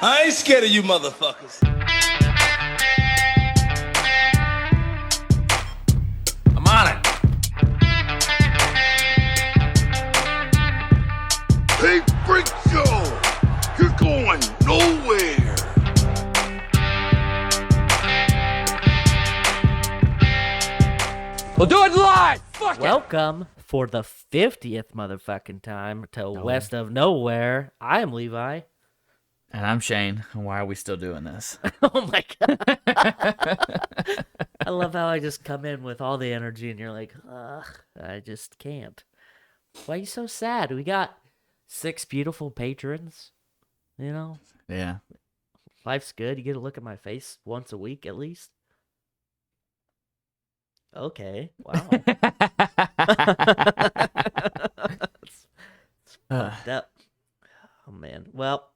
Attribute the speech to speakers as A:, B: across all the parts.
A: I ain't scared of you motherfuckers. I'm on it.
B: Hey, Freak Show! You're going nowhere!
C: We'll do it live! Fuck it!
D: Welcome for the 50th motherfucking time to West of Nowhere. I am Levi.
C: And I'm Shane. Why are we still doing this?
D: Oh my god. I love how I just come in with all the energy and you're like, ugh, I just can't. Why are you so sad? We got 6 beautiful patrons. You know,
C: Yeah.
D: life's good. You get to look at my face once a week at least. Okay. Wow. It's fucked up. Oh man. Well,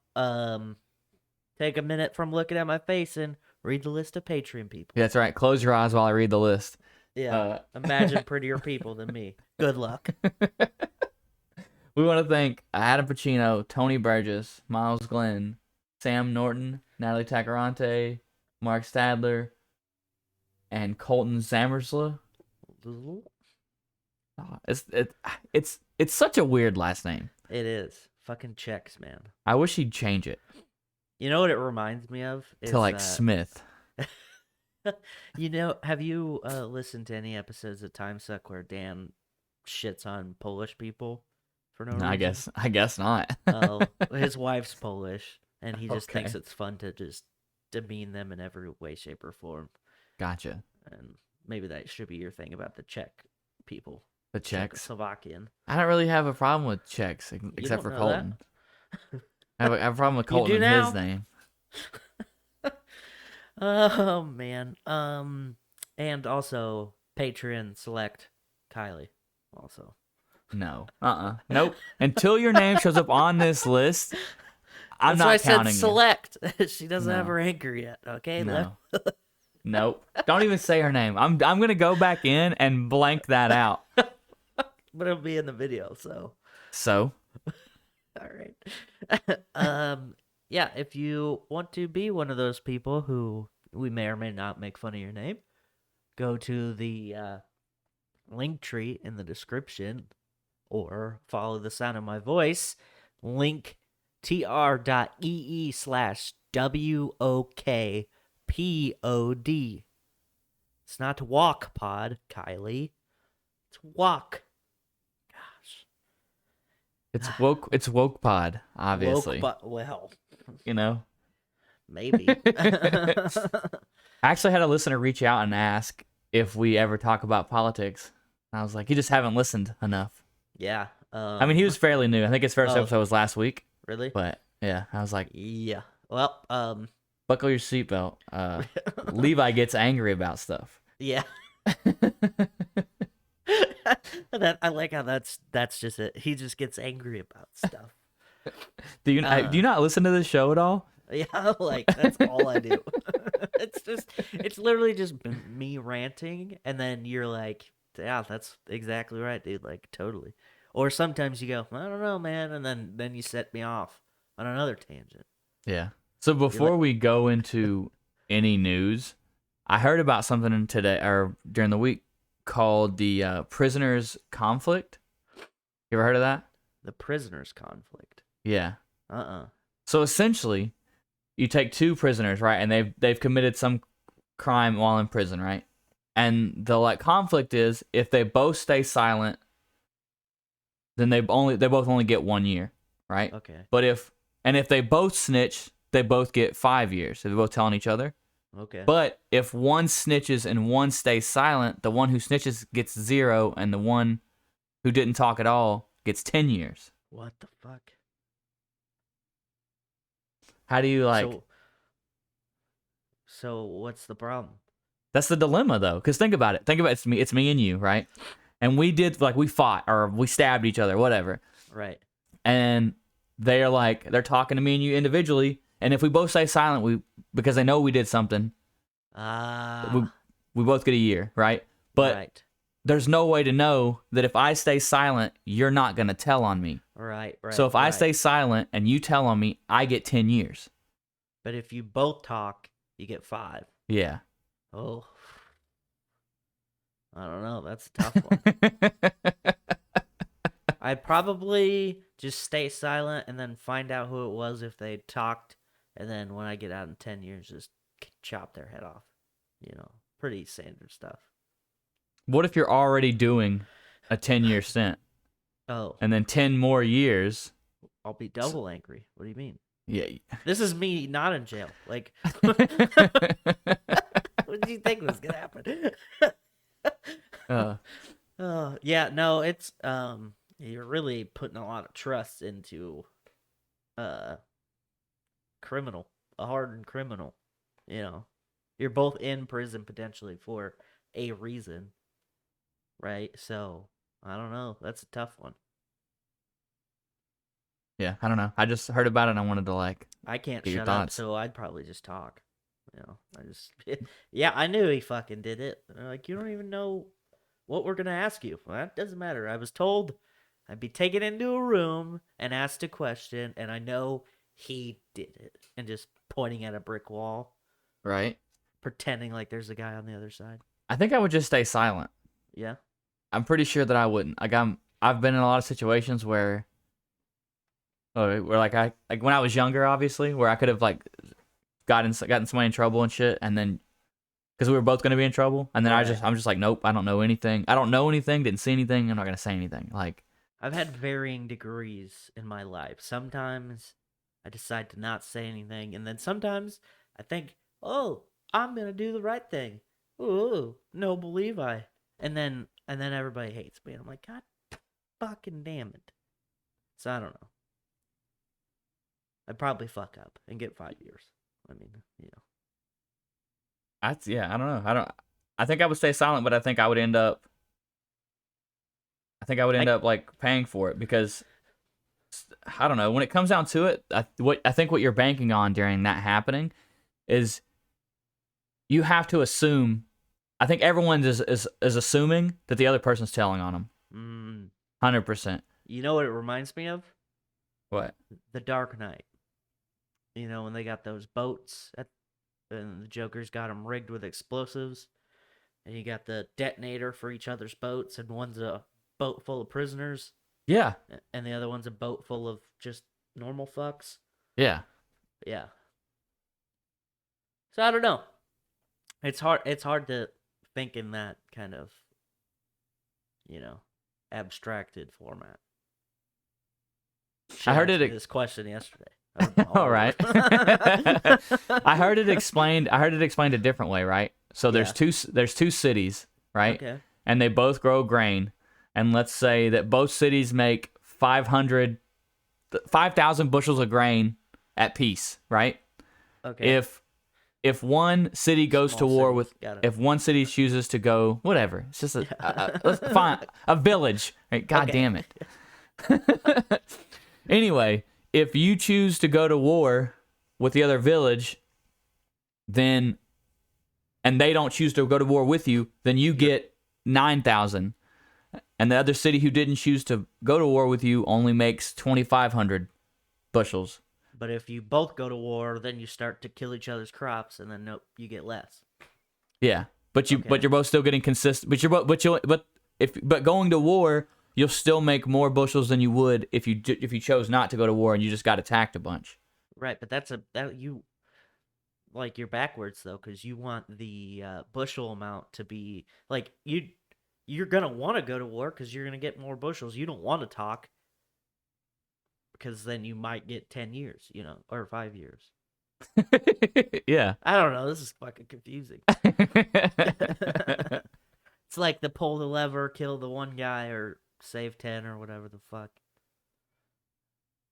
D: take a minute from looking at my face and read the list of Patreon people.
C: That's right. Close your eyes while I read the list.
D: Yeah. Imagine prettier people than me. Good luck.
C: We want to thank Adam Pacino, Tony Burgess, Miles Glenn, Sam Norton, Natalie Tacarante, Mark Stadler, and Colton Zamersla. It's such a weird last name.
D: It is. Fucking checks, man.
C: I wish he'd change it
D: You know what it reminds me of?
C: to like Smith.
D: You know, have you listened to any episodes of Time Suck where Dan shits on Polish people for no reason?
C: I guess not.
D: Oh, his wife's Polish, and he just
C: Okay.
D: thinks it's fun to just demean them in every way, shape, or form.
C: Gotcha.
D: And maybe that should be your thing about the Czech people.
C: The Czechs.
D: Czechoslovakian.
C: I don't really have a problem with Czechs except for
D: don't know that?
C: Colton. I have a problem with
D: You
C: Colton
D: do
C: and
D: now?
C: his name.
D: Oh man. And also Patreon select Kylie. Also.
C: No. Nope. Until your name shows up on this list, I'm
D: That's
C: not
D: why I
C: counting
D: said
C: you.
D: select. She doesn't have
C: No.
D: her anchor yet. Okay.
C: No. Nope. Don't even say her name. I'm gonna go back in and blank that out.
D: But it'll be in the video, so.
C: So
D: All right. Yeah, if you want to be one of those people who we may or may not make fun of your name, go to the Linktree in the description or follow the sound of my voice, linktr.ee/WOKPOD. It's not wokpod, Kylie. It's wok. Gosh.
C: it's woke pod, obviously.
D: Well,
C: You know.
D: maybe.
C: I actually had a listener reach out and ask if we ever talk about politics. I was like, you just haven't listened enough.
D: Yeah.
C: I mean, he was fairly new. I think his first
D: Oh.
C: episode was last week.
D: Really?
C: But yeah, I was like,
D: Yeah. Well,
C: buckle your seatbelt. Levi gets angry about stuff.
D: yeah. I like how that's just it. He just gets angry about stuff.
C: Do you not listen to this show at all?
D: Yeah, like that's all I do. It's literally just me ranting, and then you're like, yeah, that's exactly right, dude. Like totally. Or sometimes you go, I don't know, man, and then you set me off on another tangent.
C: Yeah. So before we go into any news, I heard about something today or during the week called the prisoners conflict. You ever heard of that?
D: The prisoners conflict.
C: Yeah.
D: Uh-uh.
C: So essentially, you take 2 prisoners, right, and they've committed some crime while in prison, right? And the conflict is if they both stay silent, then they both only get 1 year, right?
D: Okay.
C: But if they both snitch, they both get 5 years. If they're both telling each other.
D: Okay.
C: But if one snitches and one stays silent, the one who snitches gets 0, and the one who didn't talk at all gets 10 years.
D: What the fuck?
C: How do you
D: So what's the problem?
C: That's the dilemma, though. Because think about it. It's me and you, right? And we fought or we stabbed each other, whatever.
D: Right.
C: And they're talking to me and you individually. And if we both stay silent, because they know we did something, we both get a year, right? But
D: right.
C: there's no way to know that if I stay silent, you're not going to tell on me.
D: Right.
C: So if I stay silent and you tell on me, I get 10 years.
D: But if you both talk, you get 5.
C: Yeah.
D: Oh. I don't know. That's a tough one. I'd probably just stay silent and then find out who it was if they talked. And then when I get out in 10 years, just chop their head off. Pretty standard stuff.
C: What if you're already doing a 10-year stint?
D: Oh,
C: And then 10 more years.
D: I'll be double angry. What do you mean?
C: Yeah.
D: This is me not in jail. Like, what did you think was gonna happen? Yeah, no, it's you're really putting a lot of trust into criminal, a hardened criminal. You're both in prison potentially for a reason, right? So I don't know. That's a tough one.
C: Yeah, I don't know. I just heard about it and I wanted to
D: I can't
C: get your
D: shut up,
C: thoughts.
D: so I'd probably just talk. Yeah, I knew he fucking did it. They're like, you don't even know what we're gonna ask you. Well, that doesn't matter. I was told I'd be taken into a room and asked a question, and I know he did it. And just pointing at a brick wall,
C: Right?
D: pretending like there's a guy on the other side.
C: I think I would just stay silent.
D: Yeah.
C: I'm pretty sure that I wouldn't. I've been in a lot of situations where I when I was younger, obviously, where I could have gotten somebody in trouble and shit, and then because we were both gonna be in trouble, and then
D: Right.
C: I'm just like, nope, I don't know anything. I don't know anything. Didn't see anything. I'm not gonna say anything.
D: I've had varying degrees in my life. Sometimes I decide to not say anything, and then sometimes I think, oh, I'm gonna do the right thing. Ooh, noble Levi. And then everybody hates me. And I'm like, God fucking damn it. So I don't know. I'd probably fuck up and get 5 years. I mean,
C: I don't know. I think I would stay silent, but I think I would end up paying for it because I don't know. When it comes down to it, I think what you're banking on during that happening is you have to assume. I think everyone is assuming that the other person's telling on them. 100%.
D: You know what it reminds me of?
C: What?
D: The Dark Knight. When they got those boats and the Joker's got them rigged with explosives, and you got the detonator for each other's boats, and one's a boat full of prisoners.
C: Yeah.
D: And the other one's a boat full of just normal fucks.
C: Yeah.
D: Yeah. So I don't know. It's hard to think in that kind of, abstracted format.
C: I heard
D: this question yesterday.
C: All right. I heard it explained a different way, right? So there's two cities, right?
D: Okay.
C: And they both grow grain. And let's say that both cities make 5,000 bushels of grain at peace, right?
D: Okay.
C: If one city goes to
D: Small
C: war
D: cities,
C: with,
D: got it.
C: if one city chooses to go, whatever, it's just fine, a village. Right? God damn it. Anyway, if you choose to go to war with the other village, and they don't choose to go to war with you, then you get 9,000. And the other city who didn't choose to go to war with you only makes 2,500 bushels.
D: But if you both go to war, then you start to kill each other's crops, and then you get less.
C: Yeah, but you're both still getting consistent. But going to war, you'll still make more bushels than you would if you chose not to go to war and you just got attacked a bunch.
D: Right, but you're backwards though, because you want the bushel amount to be like you're gonna want to go to war because you're gonna get more bushels. You don't want to talk because then you might get 10 years, or 5 years.
C: Yeah.
D: I don't know. This is fucking confusing. It's like the pull the lever, kill the one guy, or save 10, or whatever the fuck.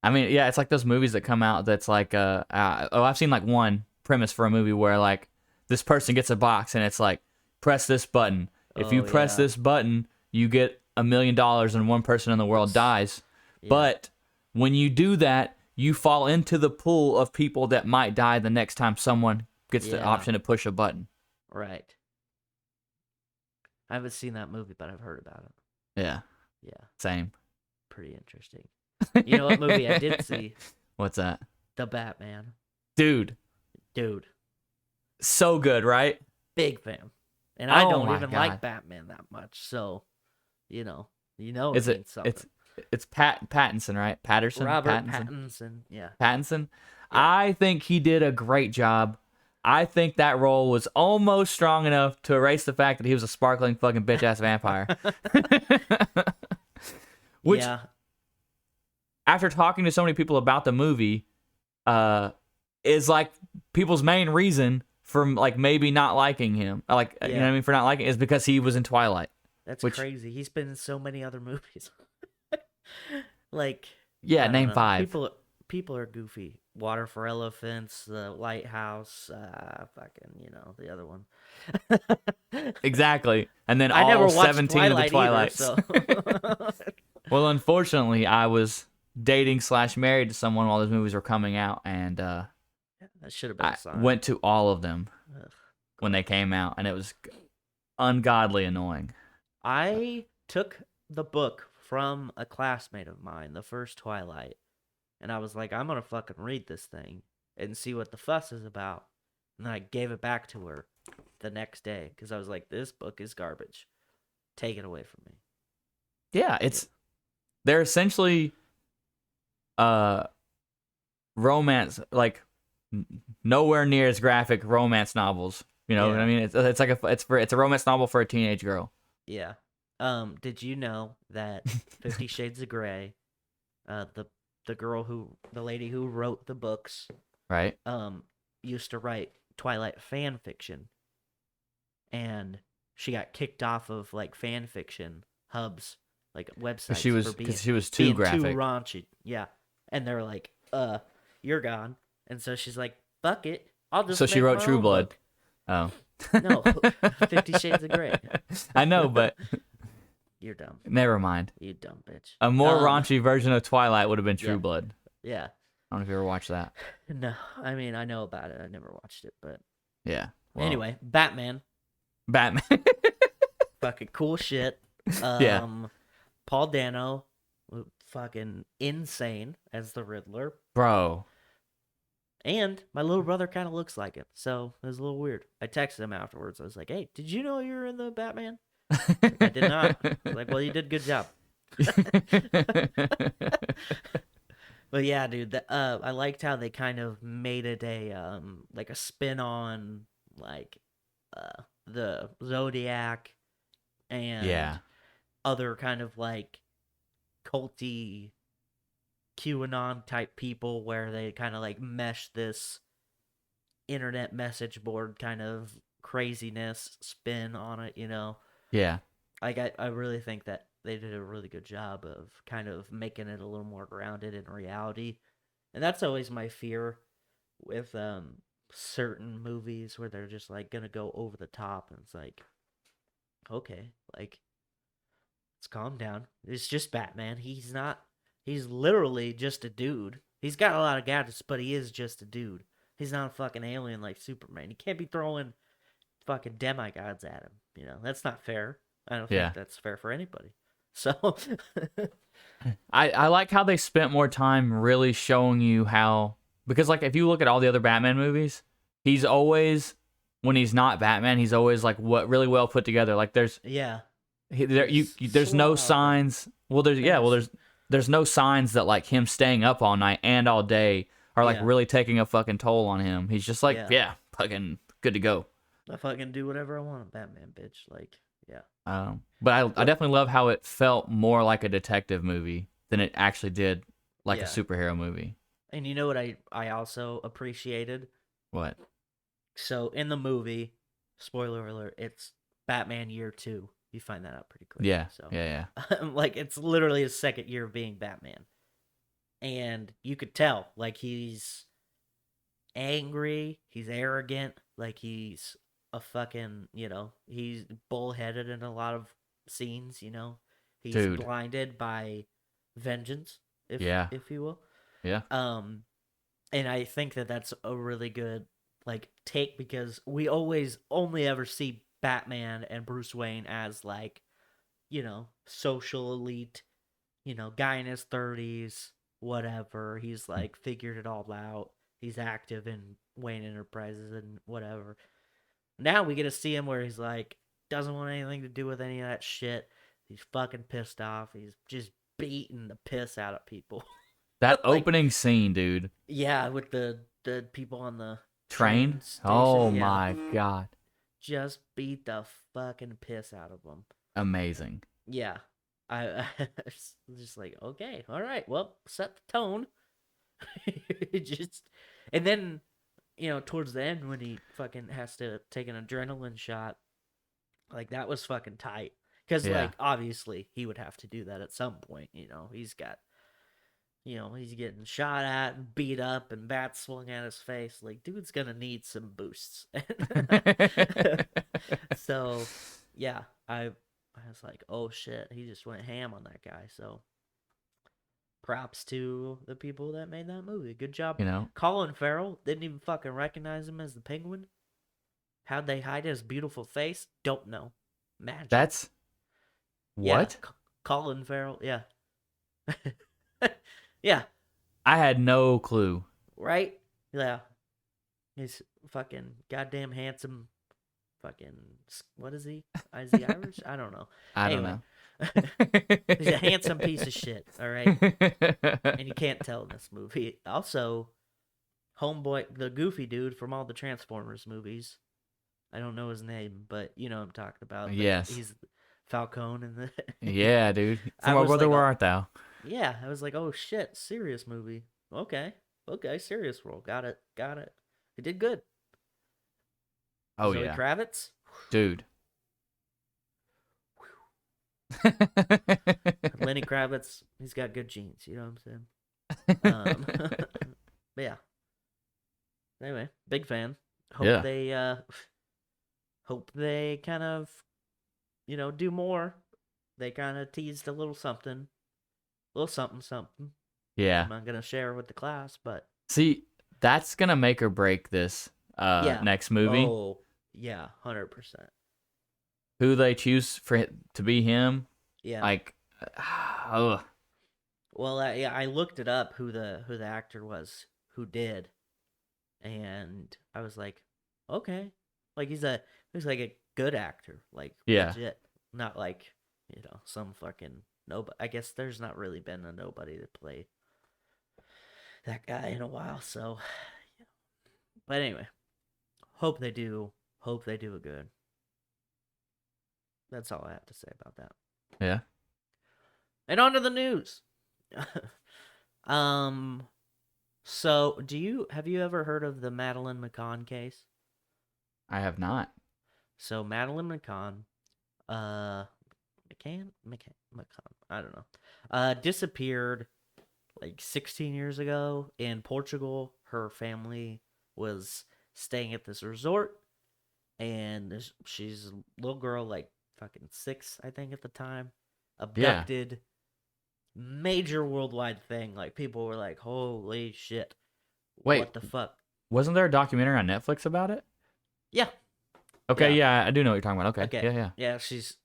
C: I mean, yeah, it's like those movies that come out that's like, I've seen like one premise for a movie where like this person gets a box and it's like, press this button. If you press this button, you get $1 million and one person in the world dies.
D: Yeah.
C: But when you do that, you fall into the pool of people that might die the next time someone gets the option to push a button.
D: Right. I haven't seen that movie, but I've heard about it.
C: Yeah.
D: Yeah.
C: Same.
D: Pretty interesting. You know what movie I did see?
C: What's that?
D: The Batman.
C: Dude,
D: Dude,
C: So good, right?
D: big fan. And I
C: Oh
D: don't
C: my
D: even
C: God.
D: like Batman that much, so you know it
C: Is it?
D: means something.
C: It's Pattinson, right? Patterson.
D: Robert
C: Pattinson.
D: Pattinson, yeah.
C: Pattinson.
D: Yeah.
C: I think he did a great job. I think that role was almost strong enough to erase the fact that he was a sparkling fucking bitch ass vampire. Which,
D: Yeah.
C: after talking to so many people about the movie, is like people's main reason for like maybe not liking him. Like, you know what I mean, for not liking is because he was in Twilight.
D: That's
C: Which-
D: crazy. He's been in so many other movies. Like,
C: Yeah,
D: I don't
C: name
D: know.
C: 5.
D: People are goofy. Water for Elephants, The Lighthouse, fucking, the other one.
C: Exactly. And then
D: I
C: all
D: never watched
C: 17 of the
D: Twilight
C: Twilights.
D: either, so.
C: Well, unfortunately, I was dating / married to someone while those movies were coming out, and
D: That should have been
C: I
D: a sign.
C: went to all of them
D: Ugh.
C: when they came out, and it was ungodly annoying.
D: I took the book from a classmate of mine, the first Twilight, and I was like, I'm gonna fucking read this thing and see what the fuss is about. And then I gave it back to her the next day because I was like, this book is garbage. Take it away from me.
C: Yeah, they're essentially romance, like nowhere near as graphic romance novels. You know what I mean? It's like it's a romance novel for a teenage girl.
D: Yeah. Did you know that 50 Shades of Grey, the lady who wrote the books,
C: Right?
D: used to write Twilight fan fiction, and she got kicked off of like fan fiction hubs, like websites,
C: Because she was too
D: being
C: graphic.
D: too raunchy. Yeah, and they're like, you're gone. And so she's like, fuck it, I'll just.
C: So she
D: make
C: wrote
D: my
C: True
D: own
C: Blood.
D: book."
C: Oh.
D: No, 50 Shades of Grey.
C: I know, but
D: You're dumb.
C: never mind.
D: You dumb bitch.
C: A more raunchy version of Twilight would have been True
D: yeah.
C: Blood.
D: Yeah.
C: I don't know if you ever watched that.
D: No, I mean I know about it. I never watched it, but
C: Yeah. Well,
D: anyway, Batman,
C: Batman.
D: fucking cool shit.
C: Yeah.
D: Paul Dano, fucking insane as the Riddler,
C: Bro.
D: and my little brother kind of looks like him, so it was a little weird. I texted him afterwards. I was like, "Hey, did you know you were in the Batman?" Like, I did not. I was like, well, you did a good job. But yeah, dude, I liked how they kind of made it a like a spin on like the Zodiac and
C: Yeah.
D: other kind of like culty QAnon type people where they kind of like mesh this internet message board kind of craziness spin on it,
C: Yeah.
D: I really think that they did a really good job of kind of making it a little more grounded in reality. And that's always my fear with certain movies where they're just like gonna go over the top, and it's like, okay, like, let's calm down. It's just Batman. He's literally just a dude. He's got a lot of gadgets, but he is just a dude. He's not a fucking alien like Superman. He can't be throwing fucking demigods at him. That's not fair. I don't think that's fair for anybody. So
C: I like how they spent more time really showing you how, because like if you look at all the other Batman movies, he's always, when he's not Batman, he's always like what really well put together. Like there's there's no signs. Well, there's no signs that like him staying up all night and all day are like really taking a fucking toll on him. He's just like fucking good to go.
D: I fucking do whatever I want, Batman, bitch. Like, yeah.
C: But I definitely love how it felt more like a detective movie than it actually did like a superhero movie.
D: And you know what I also appreciated?
C: What?
D: So in the movie, spoiler alert, it's Batman year 2. You find that out pretty quick.
C: Yeah.
D: So
C: Yeah.
D: like it's literally his second year of being Batman. And you could tell, like, he's angry, he's arrogant, like he's a fucking, he's bullheaded in a lot of scenes, He's blinded by vengeance, if you will.
C: Yeah.
D: And I think that that's a really good like take, because we always only ever see Batman and Bruce Wayne as like, social elite, guy in his 30s, whatever. He's like figured it all out. He's active in Wayne Enterprises and whatever. Now we get to see him where he's like, doesn't want anything to do with any of that shit. He's fucking pissed off. He's just beating the piss out of people.
C: That
D: Like,
C: opening scene, dude.
D: yeah, with the people on the
C: Train?
D: station.
C: Oh
D: Yeah.
C: my god.
D: Just beat the fucking piss out of them.
C: Amazing.
D: Yeah. I was just like, okay, all right, well, set the tone. Just, and then, towards the end when he fucking has to take an adrenaline shot, like that was fucking tight. Because
C: Yeah.
D: like obviously he would have to do that at some point. He's got, he's getting shot at and beat up and bats swung at his face. Like dude's gonna need some boosts. So yeah, I was like, oh shit, he just went ham on that guy. So props to the people that made that movie. Good job.
C: You know?
D: Colin Farrell didn't even fucking recognize him as the Penguin. How'd they hide his beautiful face? Don't know. Magic.
C: That's
D: Yeah,
C: what?
D: Colin Farrell. Yeah. Yeah.
C: I had no clue.
D: Right? Yeah. He's fucking goddamn handsome. Fucking, what is he? Is he Irish? I don't know.
C: I don't
D: Anyway.
C: know.
D: He's a handsome piece of shit, all right? And you can't tell in this movie. Also, homeboy, the goofy dude from all the Transformers movies. I don't know his name, but you know what I'm talking about. But
C: Yes.
D: He's Falcone in the...
C: Yeah, dude.
D: I
C: For my
D: was
C: brother,
D: like,
C: where
D: oh.
C: art thou?
D: Yeah, I was like, oh shit, serious movie. Okay, serious role. Got it. He did good.
C: Oh,
D: Zoe
C: yeah.
D: Kravitz?
C: Dude.
D: Lenny Kravitz, he's got good genes, you know what I'm saying? But yeah. Anyway, big fan.
C: Yeah.
D: Hope they kind of, do more. They kind of teased a little something. Something.
C: Yeah.
D: I'm not going to share with the class, but.
C: See, that's going to make or break this next movie.
D: Oh, yeah, 100%.
C: Who they choose to be him.
D: Yeah.
C: Like, ugh.
D: Well, I looked it up who the actor was who did, and I was like, okay, like he's like a good actor, like legit, not like some fucking nobody. I guess there's not really been a nobody to play that guy in a while, so. But anyway, hope they do a good. That's all I have to say about that.
C: Yeah.
D: And on to the news. So have you ever heard of the Madeleine McCann case?
C: I have not.
D: So Madeleine McCann, McCann, I don't know, disappeared like 16 years ago in Portugal. Her family was staying at this resort, and she's a little girl, like fucking 6, I think, at the time, abducted. Major worldwide thing. Like, people were like, holy shit.
C: Wait.
D: What the fuck?
C: Wasn't there a documentary on Netflix about it?
D: Yeah.
C: Okay, yeah, I do know what you're talking about. Okay.
D: Okay.
C: Yeah.
D: Yeah, she's,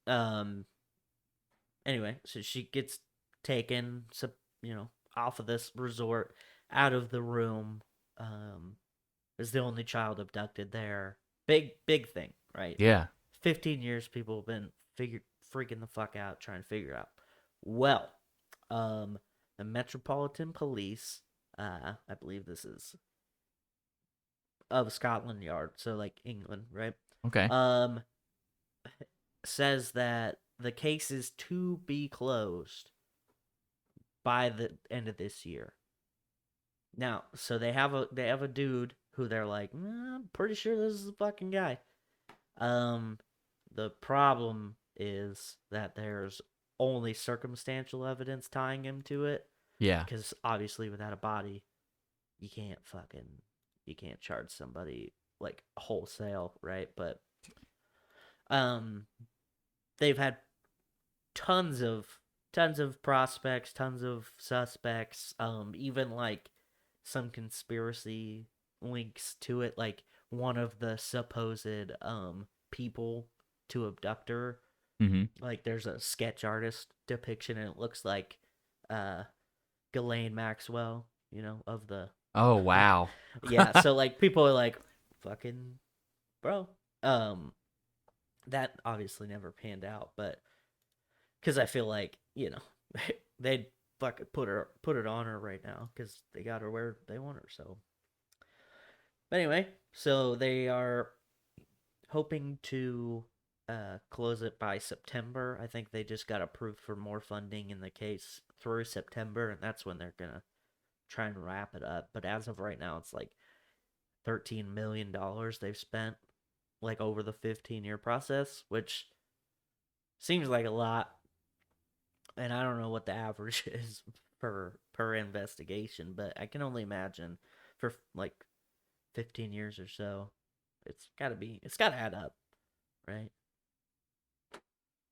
D: anyway, so she gets taken, off of this resort, out of the room, is the only child abducted there. Big thing, right?
C: Yeah.
D: 15 years people have been freaking the fuck out trying to figure it out. Well, the Metropolitan Police, I believe this is of Scotland Yard, so like England, right?
C: Okay.
D: Says that the case is to be closed by the end of this year. Now, so they have a dude who they're like, I'm pretty sure this is the fucking guy. The problem is that there's only circumstantial evidence tying him to it.
C: Yeah.
D: Because obviously without a body, you can't charge somebody like wholesale, right? But they've had tons of prospects, tons of suspects, even like some conspiracy links to it, like one of the supposed people to abduct her.
C: Mm-hmm.
D: Like, there's a sketch artist depiction, and it looks like Ghislaine Maxwell, of the
C: Oh wow.
D: Yeah, so like people are like, fucking bro. That obviously never panned out, but because I feel like, they'd fucking put it on her right now because they got her where they want her. So, but anyway, so they are hoping to close it by September. I think they just got approved for more funding in the case through September, and that's when they're gonna try and wrap it up. But as of right now, it's like $13 million they've spent like over the 15-year process, which seems like a lot. And I don't know what the average is per investigation, but I can only imagine for like 15 years or so, it's got to add up, right?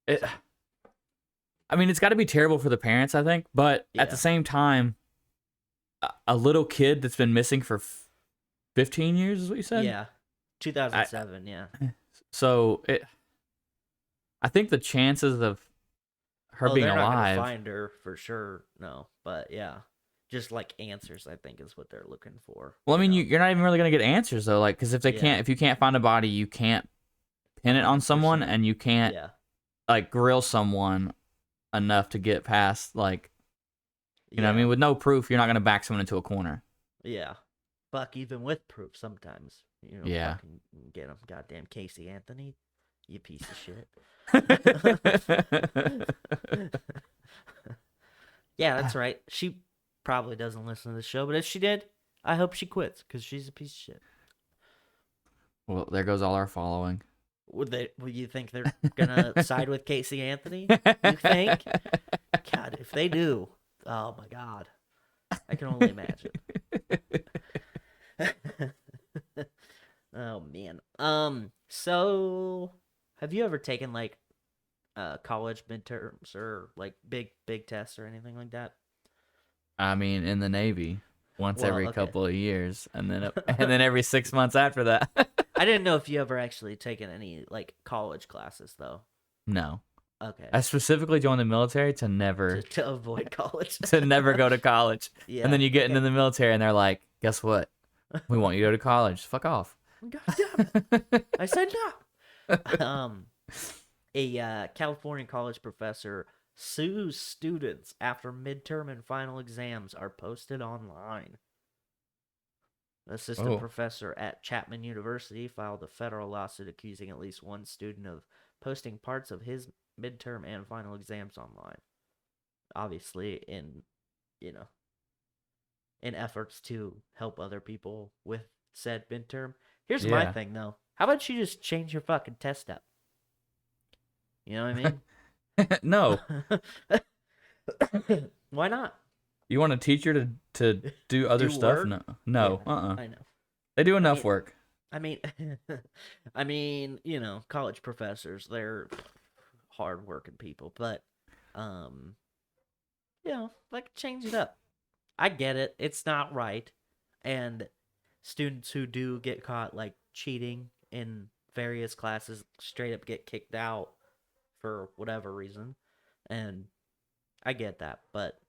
C: It, I mean, it's got to be terrible for the parents, I think, but at the
D: Yeah.
C: same time, a little kid that's been missing for 15 years is what you said?
D: Yeah. 2007, yeah.
C: So I think the chances of her being
D: they're not
C: alive.
D: gonna find her for sure, no. But yeah, just like answers, I think is what they're looking for.
C: Well, I mean, you're not even really gonna get answers though, like because if you can't find a body, you can't pin it on someone,
D: 100%.
C: and you can't
D: Yeah.
C: like grill someone enough to get past like you know what I
D: Yeah.
C: mean, with no proof, you're not gonna back someone into a corner.
D: Yeah. Fuck, even with proof, sometimes
C: Yeah.
D: fucking get him, goddamn Casey Anthony, you piece of shit. Yeah, that's right. She probably doesn't listen to the show, but if she did, I hope she quits because she's a piece of shit.
C: Well, there goes all our following.
D: Would you think they're gonna side with Casey Anthony? You think? God, if they do, oh my God, I can only imagine. Oh man. So have you ever taken like college midterms or like big tests or anything like that?
C: I mean, in the Navy, once
D: Well,
C: every
D: okay.
C: couple of years, and then every 6 months after that.
D: I didn't know if you ever actually taken any like college classes though.
C: No,
D: Okay.
C: I specifically joined the military to never
D: To avoid college.
C: to never go to college.
D: Yeah.
C: And then you get
D: okay.
C: into the military, and they're like, "Guess what? We want you to go to college. Fuck off."
D: God damn it. I said no. A California college professor sues students after midterm and final exams are posted online. Assistant professor at Chapman University filed a federal lawsuit accusing at least one student of posting parts of his midterm and final exams online. Obviously, in efforts to help other people with said midterm. Here's my thing though. How about you just change your fucking test up? You know what I mean?
C: No.
D: Why not?
C: You want a teacher to do other
D: Do
C: stuff?
D: work?
C: No.
D: Yeah, I know.
C: They do enough work.
D: I mean, college professors, they're hard-working people, but, like, change it up. I get it. It's not right. And students who do get caught, like, cheating in various classes straight up get kicked out for whatever reason. And I get that, but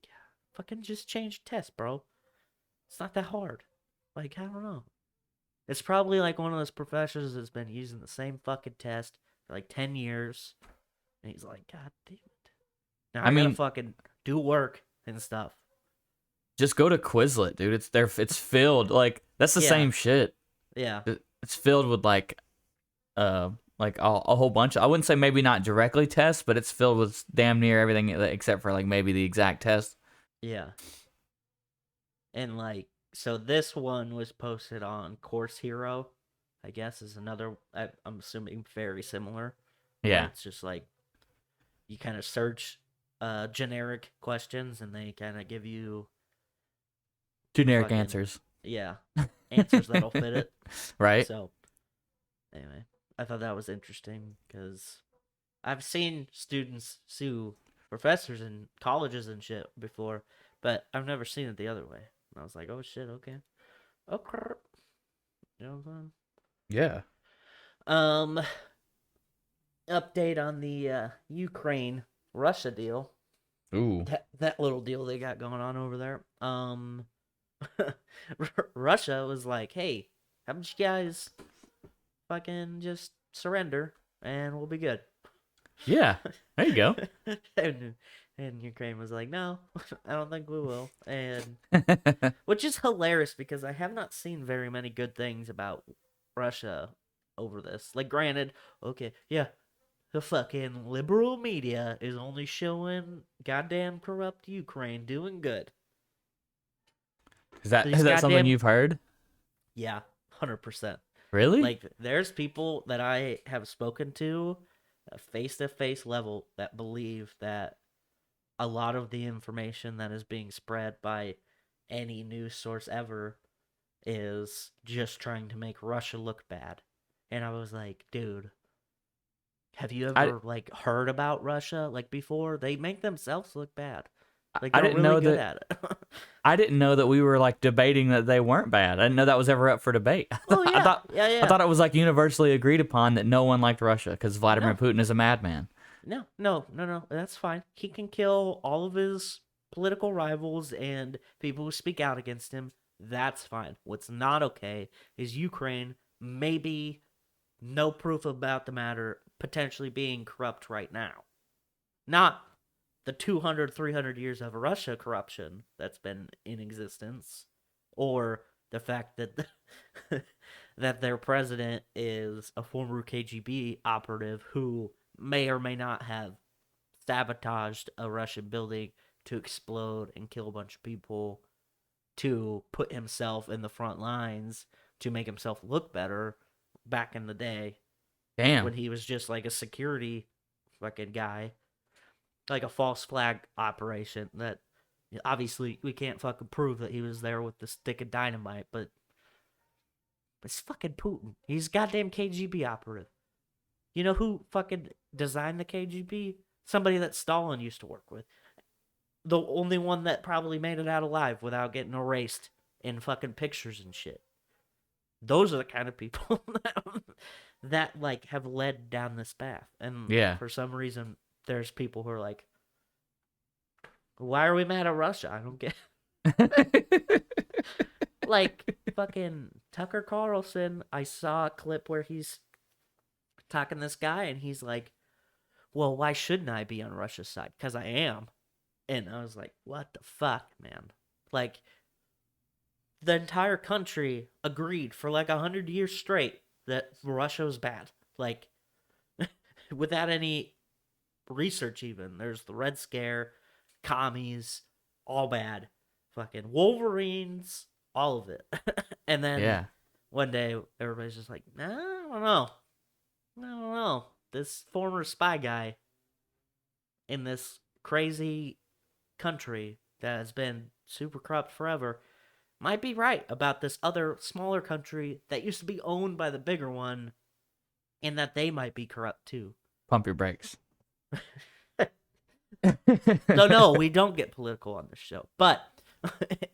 D: yeah, fucking just change test, bro. It's not that hard. Like, I don't know. It's probably like one of those professors that's been using the same fucking test for like 10 years. And he's like, God damn it. Now I gotta fucking do work and stuff.
C: Just go to Quizlet, dude. It's there. It's filled. Like, that's the same shit.
D: Yeah.
C: It's filled with like a whole bunch. I wouldn't say maybe not directly tests, but it's filled with damn near everything except for like maybe the exact test.
D: Yeah. And like, so this one was posted on Course Hero, I guess is another, I'm assuming very similar.
C: Yeah.
D: It's just like, you kind of search generic questions and they kind of give you
C: generic
D: fucking
C: answers.
D: Yeah. Answers that'll fit it.
C: Right.
D: So, anyway, I thought that was interesting because I've seen students sue professors in colleges and shit before, but I've never seen it the other way. And I was like, oh shit, okay. Okay. You know what I'm saying?
C: Yeah.
D: Update on the Ukraine-Russia deal.
C: Ooh.
D: That little deal they got going on over there. Russia was like, hey, how about you guys fucking just surrender and we'll be good.
C: Yeah. There you go.
D: and Ukraine was like, no, I don't think we will. And which is hilarious because I have not seen very many good things about Russia over this. Like, granted, okay, yeah, the fucking liberal media is only showing goddamn corrupt Ukraine doing good.
C: Is that
D: These
C: something
D: goddamn-
C: you've heard?
D: Yeah, 100%.
C: Really?
D: Like, there's people that I have spoken to face-to-face level that believe that a lot of the information that is being spread by any news source ever is just trying to make Russia look bad. And I was like, dude, have you ever like heard about Russia like before? They make themselves look bad. Like,
C: I
D: they're
C: didn't
D: really
C: know
D: good
C: that.
D: at it.
C: I didn't know that we were like debating that they weren't bad. I didn't know that was ever up for debate.
D: Oh, yeah.
C: I thought,
D: Yeah.
C: I thought it was like universally agreed upon that no one liked Russia because Vladimir
D: No.
C: Putin is a madman.
D: No. That's fine. He can kill all of his political rivals and people who speak out against him. That's fine. What's not okay is Ukraine, maybe no proof about the matter, potentially being corrupt right now. Not the 200, 300 years of Russia corruption that's been in existence, or the fact that that their president is a former KGB operative who may or may not have sabotaged a Russian building to explode and kill a bunch of people to put himself in the front lines to make himself look better back in the day
C: Damn.
D: when he was just like a security fucking guy, like a false flag operation that obviously we can't fucking prove that he was there with the stick of dynamite, but it's fucking Putin. He's a goddamn KGB operative. You know who fucking designed the KGB? Somebody that Stalin used to work with. The only one that probably made it out alive without getting erased in fucking pictures and shit. Those are the kind of people that like have led down this path. And
C: Yeah.
D: for some reason, there's people who are like, why are we mad at Russia? I don't get. Like fucking Tucker Carlson, I saw a clip where he's talking to this guy and he's like, well, why shouldn't I be on Russia's side? Because I am. And I was like, what the fuck, man? Like, the entire country agreed for like 100 years straight that Russia was bad. Like, without any research even. There's the Red Scare, commies, all bad. Fucking Wolverines, all of it. And then
C: Yeah.
D: one day, everybody's just like, nah, I don't know. This former spy guy in this crazy country that has been super corrupt forever might be right about this other smaller country that used to be owned by the bigger one, and that they might be corrupt too.
C: Pump your brakes.
D: No, we don't get political on this show. But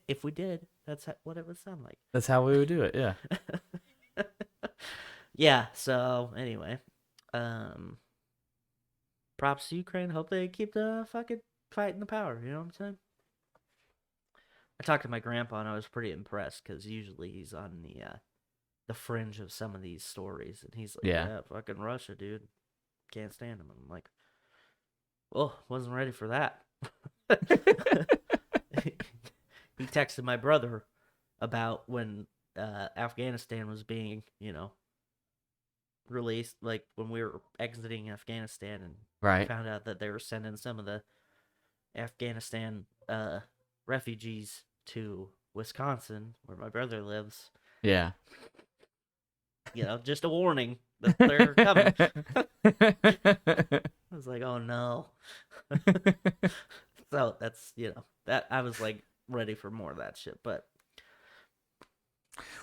D: if we did, that's what it would sound like.
C: That's how we would do it, yeah.
D: Yeah, so anyway. Props to Ukraine. Hope they keep the fucking fighting the power. You know what I'm saying? I talked to my grandpa and I was pretty impressed because usually he's on the fringe of some of these stories, and he's like, "Yeah, fucking Russia, dude, can't stand them." And I'm like, "Well, wasn't ready for that." He texted my brother about when Afghanistan was being, released, like when we were exiting Afghanistan, and
C: Right.
D: found out that they were sending some of the Afghanistan refugees to Wisconsin, where my brother lives.
C: Yeah.
D: Just a warning that they're coming. I was like, oh no. So that's, that I was like ready for more of that shit, but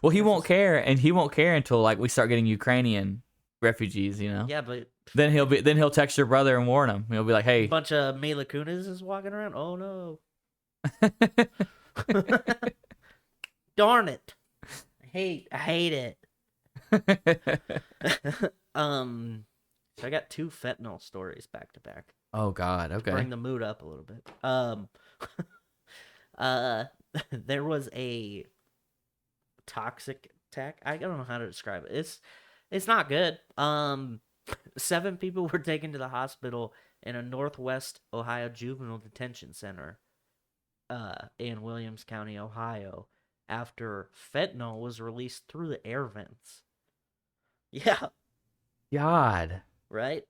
C: Well, he won't care, and he won't care until like we start getting Ukrainian refugees,
D: yeah, but
C: Then he'll text your brother and warn him. He'll be like,
D: a
C: "Hey,
D: bunch of Mila Kunis is walking around. Oh no. Darn it. I hate it. So I got 2 fentanyl stories back to back.
C: oh God, okay,
D: Bring the mood up a little bit. There was a toxic attack. I don't know how to describe it. It's not good. 7 people were taken to the hospital in a Northwest Ohio juvenile detention center, in Williams County, Ohio, after fentanyl was released through the air vents. Yeah,
C: God.
D: right?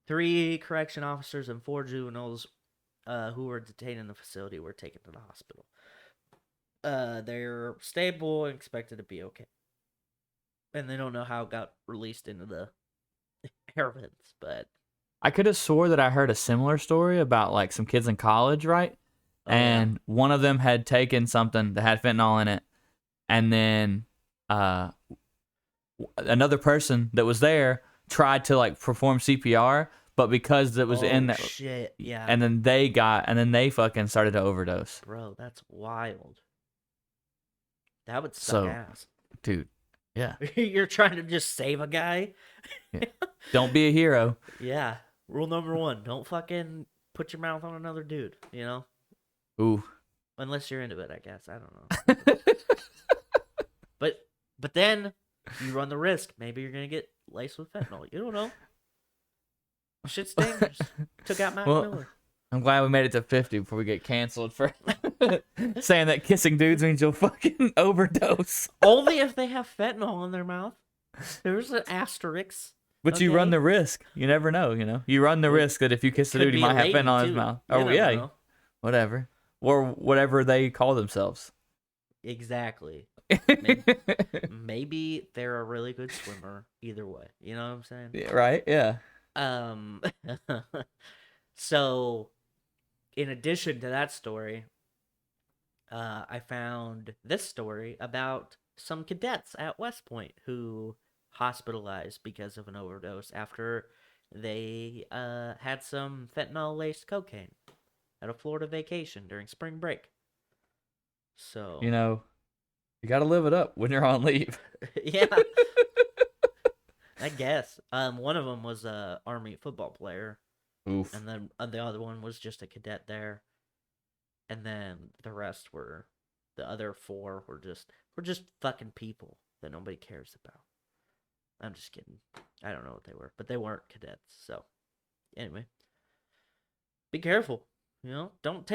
D: 3 correction officers and 4 juveniles who were detained in the facility were taken to the hospital. They're stable and expected to be okay. And they don't know how it got released into the air vents, but...
C: I could have swore that I heard a similar story about like some kids in college, right?
D: Oh,
C: and one of them had taken something that had fentanyl in it, and then another person that was there tried to like perform CPR, but because it was in that,
D: shit, yeah.
C: and then they fucking started to overdose.
D: Bro, that's wild. That would suck ass.
C: Dude, yeah.
D: You're trying to just save a guy?
C: Yeah. Don't be a hero.
D: Yeah. Rule number 1, don't fucking put your mouth on another dude, you know?
C: Ooh.
D: Unless you're into it, I guess. I don't know. But then you run the risk. Maybe you're going to get laced with fentanyl. You don't know. Shit's dangerous. Took out Mac Miller.
C: I'm glad we made it to 50 before we get canceled for saying that kissing dudes means you'll fucking overdose.
D: Only if they have fentanyl in their mouth. There's an asterisk.
C: But you run the risk. You never know, you know? You run the risk that if you kiss a dude, he might have fentanyl in his mouth. Oh, yeah. Know. Whatever. Or whatever they call themselves.
D: Exactly. Maybe they're a really good swimmer. Either way. You know what I'm saying?
C: Yeah, right? Yeah.
D: So, in addition to that story, I found this story about some cadets at West Point who hospitalized because of an overdose after they had some fentanyl-laced cocaine at a Florida vacation during spring break. So,
C: you know, you got to live it up when you're on leave.
D: Yeah. I guess. One of them was a Army football player.
C: Oof.
D: And then the other one was just a cadet there. And then the rest were, the other 4 were just fucking people that nobody cares about. I'm just kidding. I don't know what they were, but they weren't cadets. So, anyway, be careful. You know, don't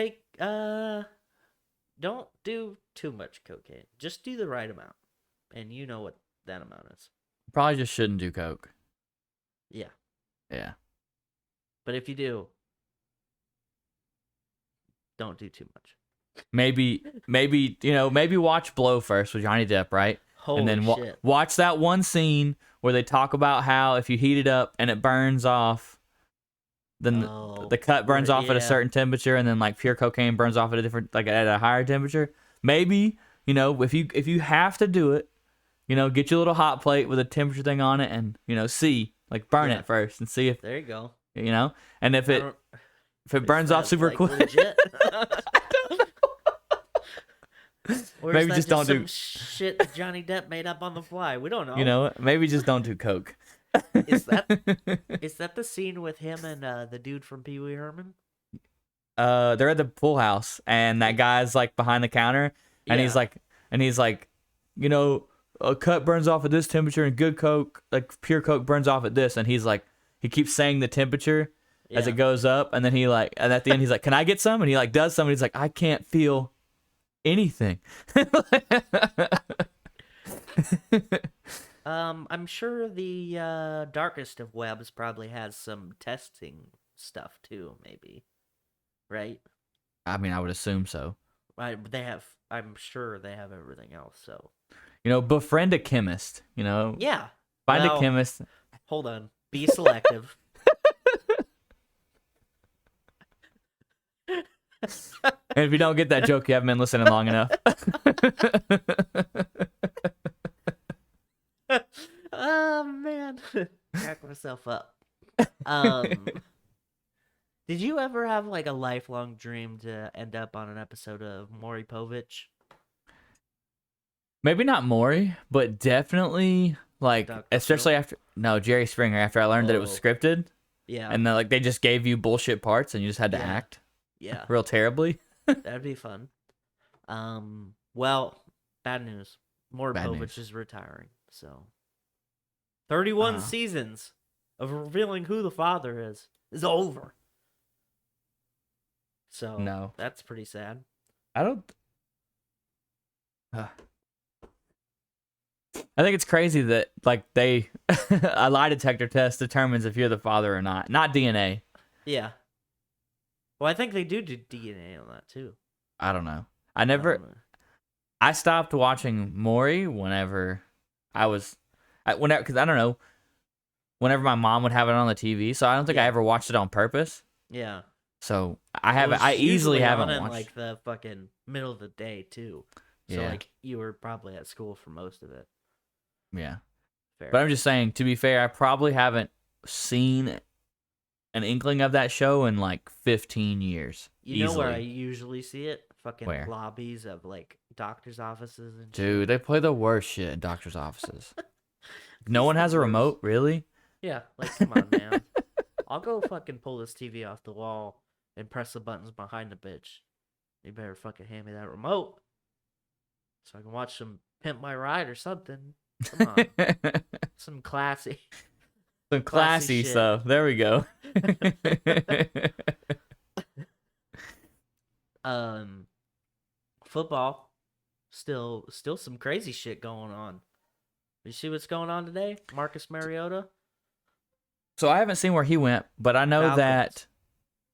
D: do too much cocaine. Just do the right amount, and you know what that amount is.
C: Probably just shouldn't do coke.
D: Yeah.
C: Yeah.
D: But if you do, don't do too much.
C: Maybe watch Blow first with Johnny Depp, right?
D: Holy
C: and then
D: shit.
C: Watch that one scene where they talk about how if you heat it up and it burns off, then the cut burns off at a certain temperature, and then like pure cocaine burns off at a different, like at a higher temperature. Maybe, you know, if you have to do it, you know, get your little hot plate with a temperature thing on it, and you know, burn it first and see if
D: there you go.
C: You know, and if it burns off super quick.
D: Or
C: maybe just don't do
D: shit that Johnny Depp made up on the fly. We don't know.
C: You know, maybe just don't do coke.
D: Is that the scene with him and the dude from Pee Wee Herman?
C: They're at the pool house, and that guy's like behind the counter, and he's like, you know, a cut burns off at this temperature, and good coke, like pure coke, burns off at this, and he's like, he keeps saying the temperature as it goes up, and then and at the end he's like, "Can I get some?" And he like does some, and he's like, "I can't feel anything."
D: I'm sure the Darkest of Webs probably has some testing stuff too, maybe. Right?
C: I mean, I would assume so.
D: Right, but I'm sure they have everything else, so.
C: You know, befriend a chemist, you know?
D: Yeah.
C: Find a chemist.
D: Hold on. Be selective.
C: And if you don't get that joke, you haven't been listening long enough.
D: Oh, man. Crack myself up. Did you ever have like a lifelong dream to end up on an episode of Maury Povich?
C: Maybe not Maury, but definitely like, especially Jerry Springer, after I learned that it was scripted.
D: Yeah.
C: And like they just gave you bullshit parts and you just had to act.
D: Yeah.
C: Real terribly.
D: That'd be fun. Well, bad news. Maury
C: Bad
D: Povich
C: news.
D: is retiring. So, 31
C: Uh.
D: seasons of revealing who the father is over. So
C: No.
D: that's pretty sad.
C: I don't. I think it's crazy that like they a lie detector test determines if you're the father or not DNA.
D: Yeah. Well, I think they do DNA on that too.
C: I don't know.
D: I don't know.
C: I stopped watching Maury whenever because I don't know, whenever my mom would have it on the TV. So I don't think I
D: Yeah.
C: ever watched it on purpose.
D: Yeah.
C: So
D: Well, it's
C: I easily
D: usually
C: haven't
D: on in
C: watched.
D: like the fucking middle of the day too. So
C: Yeah.
D: like you were probably at school for most of it.
C: Yeah.
D: Fair.
C: But I'm just saying, to be fair, I probably haven't seen an inkling of that show in like 15 years.
D: You know where I
C: easily.
D: usually see it? Fucking
C: Where?
D: lobbies of like doctors' offices and
C: Dude,
D: shit.
C: they play the worst shit in doctors' offices. No one
D: the
C: has a
D: worst.
C: remote, really?
D: Yeah, like come on, man. I'll go fucking pull this TV off the wall and press the buttons behind the bitch. You better fucking hand me that remote so I can watch some Pimp My Ride or something. Come on, some classy.
C: Some classy
D: shit.
C: stuff. There we go.
D: Football, still some crazy shit going on. You see what's going on today? Marcus Mariota.
C: So I haven't seen where he went, but I know
D: Falcons.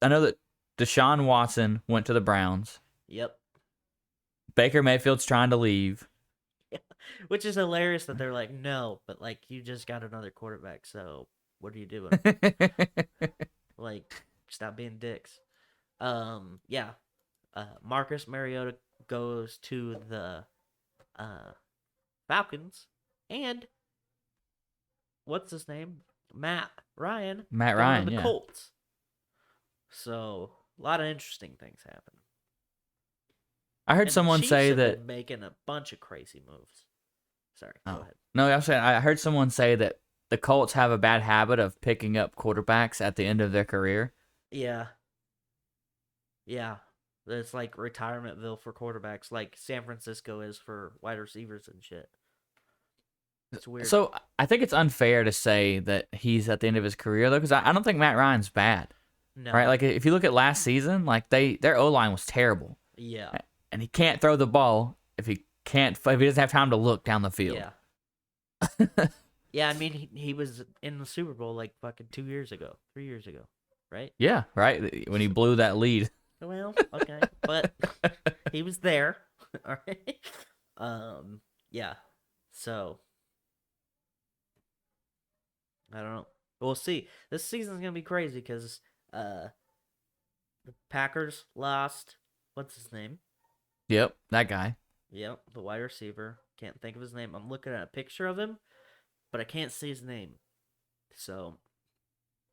C: that Deshaun Watson went to the Browns.
D: Yep.
C: Baker Mayfield's trying to leave.
D: Which is hilarious that they're like, no, but like you just got another quarterback, so what are you doing? Like, stop being dicks. Yeah. Marcus Mariota goes to the Falcons, and what's his name? Matt Ryan.
C: Matt
D: going
C: Ryan,
D: to the
C: yeah.
D: Colts. So a lot of interesting things happen.
C: I heard
D: And
C: someone
D: Chiefs
C: say
D: have
C: that.
D: been making a bunch of crazy moves. Sorry, go ahead.
C: No, I heard someone say that the Colts have a bad habit of picking up quarterbacks at the end of their career.
D: Yeah. Yeah. It's like retirementville for quarterbacks, like San Francisco is for wide receivers and shit. It's weird.
C: So I think it's unfair to say that he's at the end of his career, though, because I don't think Matt Ryan's bad.
D: No.
C: Right? Like, if you look at last season, like their O-line was terrible.
D: Yeah.
C: And he can't throw the ball if he doesn't have time to look down the field.
D: Yeah. Yeah, I mean, he was in the Super Bowl like fucking 3 years ago, right?
C: Yeah, right? When he blew that lead.
D: Well, okay, but he was there. All right. Yeah. So I don't know. We'll see. This season's gonna be crazy because the Packers lost. What's his name?
C: Yep, that guy.
D: Yep, the wide receiver. Can't think of his name. I'm looking at a picture of him, but I can't see his name. So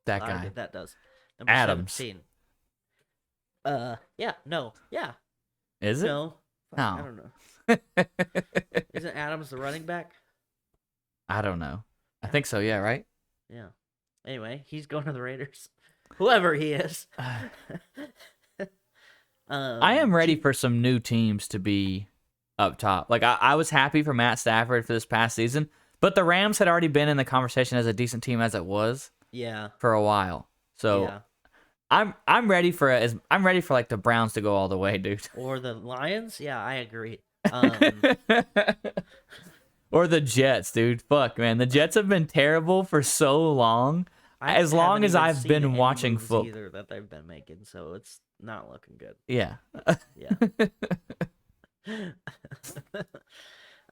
C: That guy.
D: that does. Number
C: Adams.
D: 17. Yeah, no, yeah,
C: Is it?
D: no. Fuck, I
C: No.
D: don't know. Isn't Adams the running back?
C: I don't know. I think so, yeah, right?
D: Yeah. Anyway, he's going to the Raiders. Whoever he is.
C: I am ready for some new teams to be up top. Like, I was happy for Matt Stafford for this past season, but the Rams had already been in the conversation as a decent team as it was
D: Yeah.
C: for a while. So
D: Yeah.
C: I'm ready for like the Browns to go all the way, dude.
D: Or the Lions? Yeah, I agree.
C: Or the Jets, dude. Fuck, man. The Jets have been terrible for so long. As long
D: haven't
C: as
D: even
C: I've
D: seen
C: been
D: any
C: watching
D: moves
C: football.
D: either that they've been making, so it's not looking good.
C: Yeah.
D: Yeah.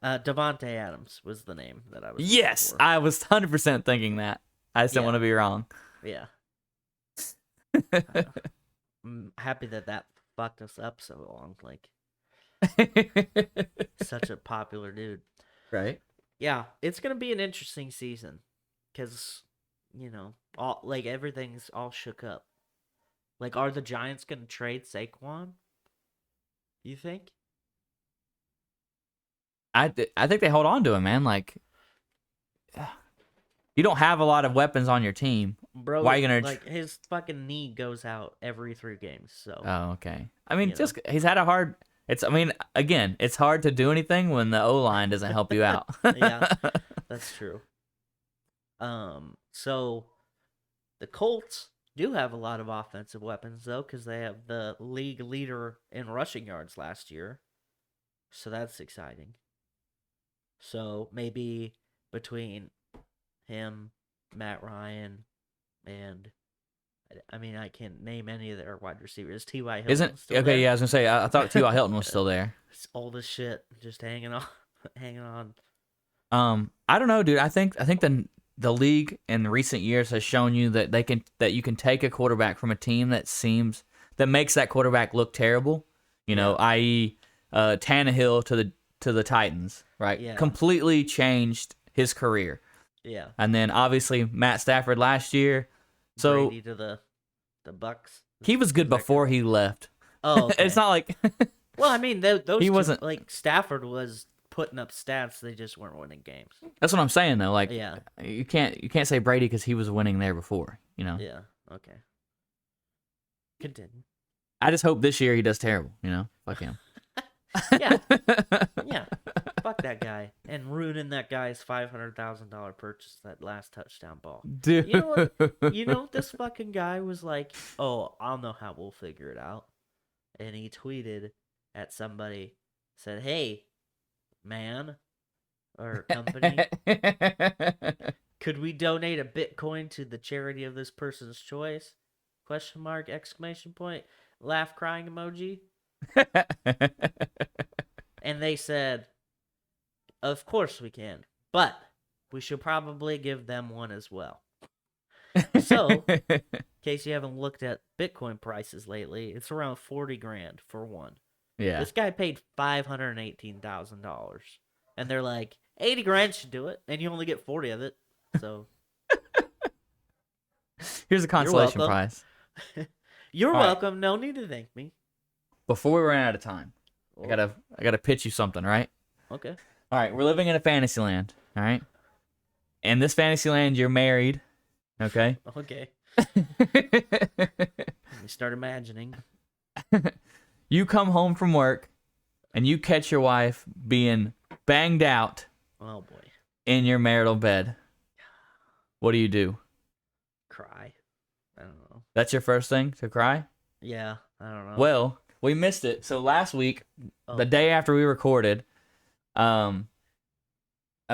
D: Devontae Adams was the name that I was looking
C: Yes,
D: for.
C: I was 100% thinking that. I just didn't
D: Yeah.
C: want to be wrong.
D: Yeah. I'm happy that fucked us up so long. Like, such a popular dude.
C: Right?
D: Yeah, it's gonna be an interesting season, cause all like everything's all shook up. Like, are the Giants gonna trade Saquon? You think?
C: I think they hold on to him, man. Like, you don't have a lot of weapons on your team.
D: Bro,
C: Why are you gonna
D: like his fucking knee goes out every 3 games, so
C: Oh, okay. I mean,
D: You
C: just he's had a hard. Again, it's hard to do anything when the O line doesn't help you out.
D: Yeah, that's true. So the Colts do have a lot of offensive weapons though, because they have the league leader in rushing yards last year. So that's exciting. So maybe between him, Matt Ryan, and I can't name any of their wide receivers. T.Y. Hilton
C: Isn't
D: still
C: okay?
D: there?
C: Yeah, I was gonna say I thought T.Y. Hilton was still there.
D: It's old as shit, just hanging on, hanging on.
C: I don't know, dude. I think the league in recent years has shown you that you can take a quarterback from a team that makes that quarterback look terrible. I.e., Tannehill to the Titans, right?
D: Yeah.
C: Completely changed his career.
D: Yeah.
C: And then obviously Matt Stafford last year. So
D: Brady to the Bucks.
C: he was good before he left.
D: Oh, okay.
C: It's not like
D: Well, I mean, those
C: He
D: two,
C: wasn't-
D: like Stafford was putting up stats. They just weren't winning games.
C: that's what I'm saying though. Like
D: Yeah.
C: you can't say Brady because he was winning there before.
D: Yeah. Okay. Continue.
C: I just hope this year he does terrible. Fuck him.
D: Yeah. Yeah. Fuck that guy and ruining that guy's $500,000 purchase, that last touchdown ball.
C: Dude.
D: You know what? This fucking guy was like, "Oh, I'll know how we'll figure it out," and he tweeted at somebody, said, "Hey, man, or company, could we donate a Bitcoin to the charity of this person's choice? Question mark, exclamation point, laugh crying emoji." And they said, "Of course we can, but we should probably give them one as well." So, in case you haven't looked at Bitcoin prices lately, it's around 40 grand for one.
C: Yeah.
D: This guy paid $518,000. And they're like, 80 grand should do it, and you only get 40 of it. So,
C: Here's a consolation
D: welcome.
C: prize.
D: you're
C: All right.
D: welcome. No need to thank me.
C: Before we run out of time, I gotta pitch you something, right?
D: Okay.
C: All right, we're living in a fantasy land, all right? In this fantasy land, you're married, okay?
D: Okay. Let me start imagining.
C: You come home from work, and you catch your wife being banged out
D: Oh, boy.
C: in your marital bed. What do you do?
D: Cry. I don't know.
C: That's your first thing, to cry?
D: Yeah, I don't know.
C: Well, we missed it. So last week,
D: Oh.
C: the day after we recorded, a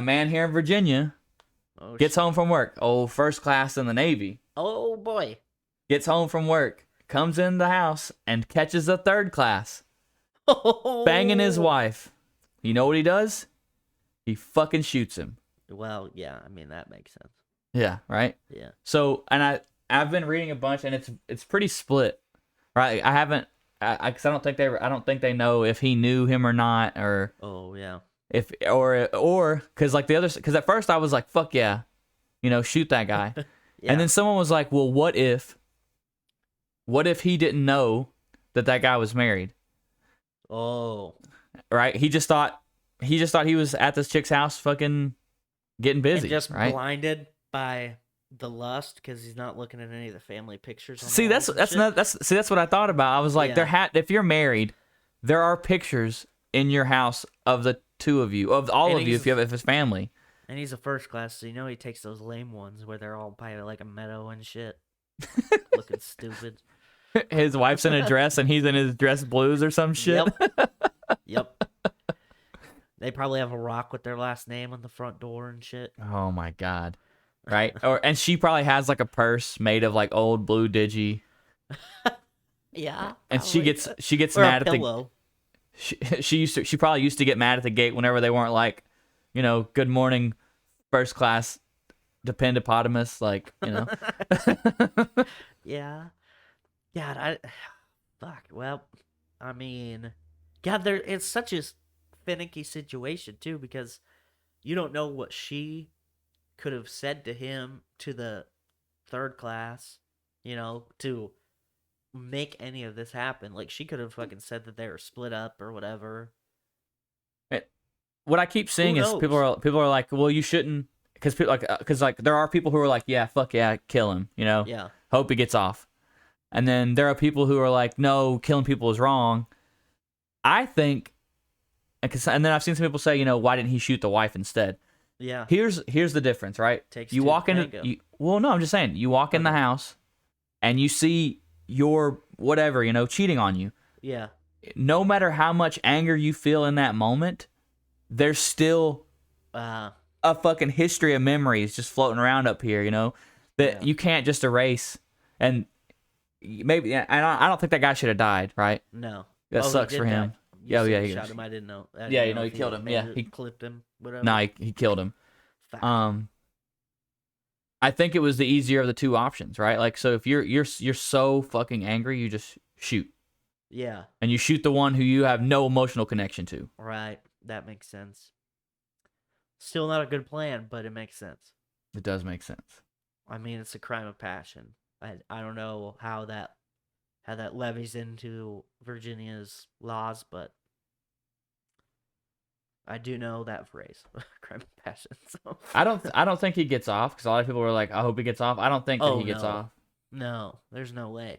C: man here in Virginia
D: Oh,
C: gets
D: shit.
C: home from work. Oh, first class in the Navy.
D: Oh, boy.
C: Gets home from work, comes in the house, and catches a third class, banging his wife. You know what he does? He fucking shoots him.
D: Well, yeah, I mean, that makes sense.
C: Yeah, right?
D: Yeah.
C: So, and I've been reading a bunch, and it's pretty split, right? I haven't, because I don't think they know if he knew him or not, or
D: Oh, yeah.
C: if or because like because at first I was like, fuck yeah, shoot that guy.
D: Yeah.
C: And then someone was like, well, what if he didn't know that guy was married,
D: Oh.
C: right? He just thought he was at this chick's house fucking getting busy,
D: And just
C: right?
D: blinded by the lust because he's not looking at any of the family pictures. On the
C: See,
D: walls and shit.
C: that's what I thought about. I was like,
D: Yeah.
C: if you're married, there are pictures in your house of the two of you, of all
D: And
C: of you, if it's family.
D: And he's a first class, so he takes those lame ones where they're all by like a meadow and shit, looking stupid.
C: His wife's in a dress and he's in his dress blues or some shit.
D: Yep. They probably have a rock with their last name on the front door and shit.
C: Oh my god. Right? And she probably has like a purse made of like old blue digi.
D: Yeah.
C: And she gets
D: or
C: mad
D: a
C: at the
D: pillow.
C: she probably used to get mad at the gate whenever they weren't like, good morning, first class dependopotamus, like,
D: Yeah. God, fuck. Well, I mean, God, it's such a finicky situation too because you don't know what she could have said to him to the third class, to make any of this happen. Like she could have fucking said that they were split up or whatever.
C: What I keep seeing is
D: knows?
C: people are like, well, you shouldn't, because there are people who are like, yeah, fuck yeah, kill him,
D: Yeah.
C: hope he gets off. And then there are people who are like, no, killing people is wrong. I think, and then I've seen some people say, why didn't he shoot the wife instead?
D: Yeah.
C: Here's the difference, right?
D: Takes
C: You
D: two
C: walk
D: to
C: into,
D: tango.
C: well, no, I'm just saying, you walk in the house and you see your whatever, cheating on you.
D: Yeah.
C: No matter how much anger you feel in that moment, there's still a fucking history of memories just floating around up here, that you can't just erase. And maybe, I don't think that guy should have died, right?
D: No.
C: That
D: he
C: sucks
D: did
C: for him.
D: die. You
C: Yeah,
D: said
C: yeah,
D: he
C: he
D: shot him. I didn't know.
C: he killed him. Yeah,
D: he clipped him. Whatever.
C: No, he killed him.
D: Fact.
C: I think it was the easier of the two options, right? Like, so if you're so fucking angry, you just shoot,
D: Yeah.
C: and you shoot the one who you have no emotional connection to.
D: Right. That makes sense. Still not a good plan, but it makes sense.
C: It does make sense.
D: I mean, it's a crime of passion. I don't know how that levies into Virginia's laws, but I do know that phrase, crime of passion. So.
C: I don't think he gets off, because a lot of people were like, I hope he gets off. I don't think that he gets off.
D: No, there's no way.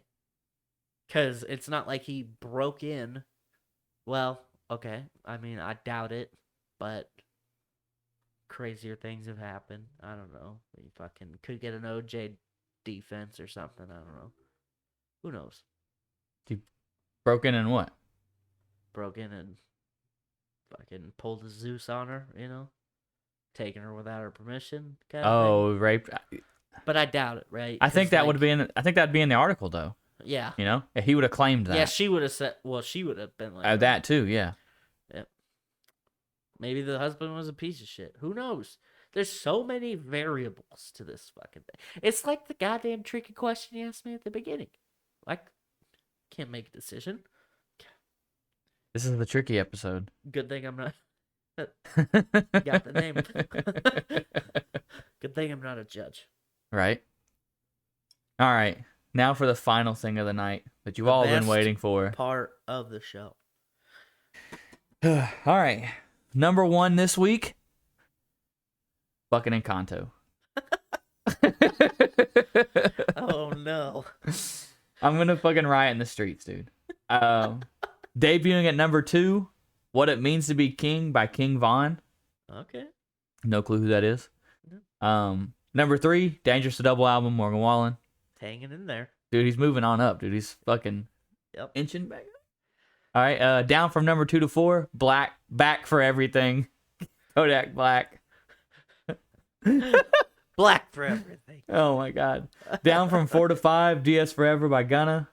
D: Because it's not like he broke in. Well, okay. I mean, I doubt it, but crazier things have happened. I don't know. He fucking could get an OJ defense or something. I don't know. Who knows?
C: He broke in and what?
D: Broke in and fucking pulled a Zeus on her, taking her without her permission. Kind of thing.
C: Raped.
D: But I doubt it, right?
C: I think
D: 'Cause,
C: that would be I think that'd be in the article, though.
D: Yeah.
C: He would have claimed that.
D: Yeah, she would have said. Well, she would have been like
C: That too. Yeah.
D: Yep. Maybe the husband was a piece of shit. Who knows? There's so many variables to this fucking thing. It's like the goddamn tricky question you asked me at the beginning. Like, can't make a decision.
C: This is the tricky episode.
D: Good thing I'm not. Got the name. Good thing I'm not a judge.
C: Right. All right. Now for the final thing of the night that you've
D: The
C: all been
D: best
C: waiting for.
D: Part of the show.
C: All right. Number 1 this week. Fucking Encanto.
D: Oh no.
C: I'm gonna fucking riot in the streets, dude. Debuting at number 2, What It Means to Be King by King Von.
D: Okay.
C: No clue who that is. Number 3, Dangerous to Double album, Morgan Wallen.
D: Hanging in there.
C: Dude, he's moving on up, dude. He's fucking inching back up. All right, down from number 2 to 4, Back for Everything. Kodak Black.
D: Black for everything.
C: Oh my god. Down from 4 to 5, DS Forever by Gunna.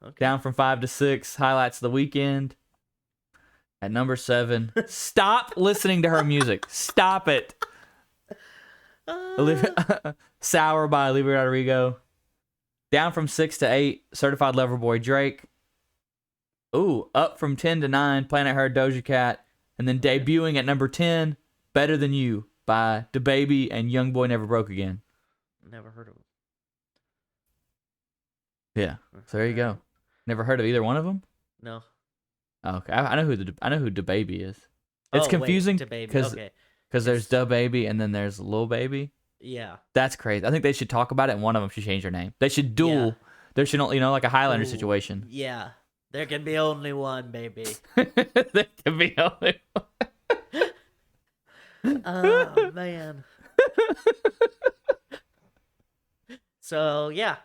D: Okay.
C: Down from 5 to 6, Highlights of the Weekend. At number 7, stop listening to her music. Stop it. Sour by Olivia Rodrigo. Down from 6 to 8, Certified Lover Boy Drake. Ooh, up from 10 to 9, Planet Her Doja Cat. And then debuting at number 10, Better Than You by DaBaby and Youngboy Never Broke Again.
D: Never heard of him.
C: Yeah, so there you go. Never heard of either one of them?
D: No.
C: Oh, okay, I know who DaBaby is. It's
D: Oh,
C: confusing
D: wait, DaBaby.
C: because
D: Okay.
C: there's DaBaby and then there's Lil Baby.
D: Yeah.
C: That's crazy. I think they should talk about it, and one of them should change their name. They should duel.
D: Yeah.
C: There should, like a Highlander
D: Ooh,
C: situation.
D: Yeah. There can be only one, baby.
C: There could be only one.
D: Oh, man. So, yeah.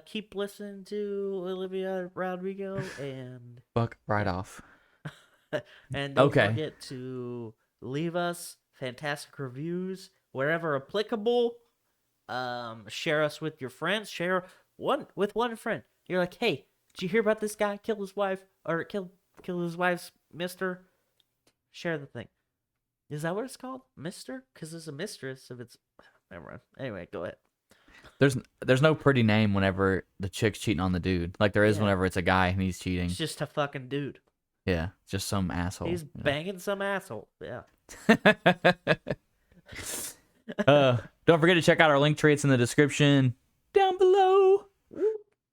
D: Keep listening to Olivia Rodrigo and...
C: Fuck right off.
D: And don't
C: Okay.
D: forget to leave us fantastic reviews wherever applicable. Share us with your friends. Share with one friend. You're like, hey, did you hear about this guy kill his wife or kill his wife's mister? Share the thing. Is that what it's called, mister? Because it's a mistress. If it's never mind. Anyway, go ahead.
C: There's no pretty name whenever the chick's cheating on the dude. Like there is
D: Yeah.
C: whenever it's a guy and he's cheating.
D: It's just a fucking dude.
C: Yeah, it's just some asshole.
D: He's banging some asshole. Yeah.
C: Don't forget to check out our Linktree. It's in the description down below.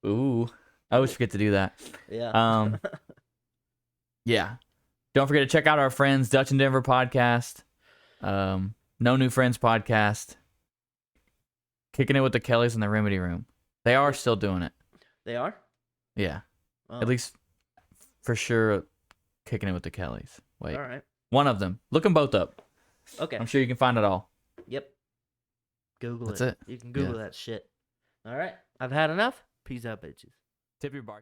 C: Ooh, I always forget to do that.
D: Yeah.
C: Yeah. Don't forget to check out our friends Dutch and Denver podcast, No New Friends podcast, Kicking It with the Kellys in the Remedy Room. They are still doing it.
D: They are?
C: Yeah.
D: Oh,
C: At least for sure, kicking it with the Kellys. Wait.
D: all right.
C: One of them. Look them both up.
D: Okay.
C: I'm sure you can find it all.
D: Yep. Google
C: That's
D: it.
C: it.
D: You can Google that shit. All right. I've had enough. Peace out, bitches.
C: Tip your bar.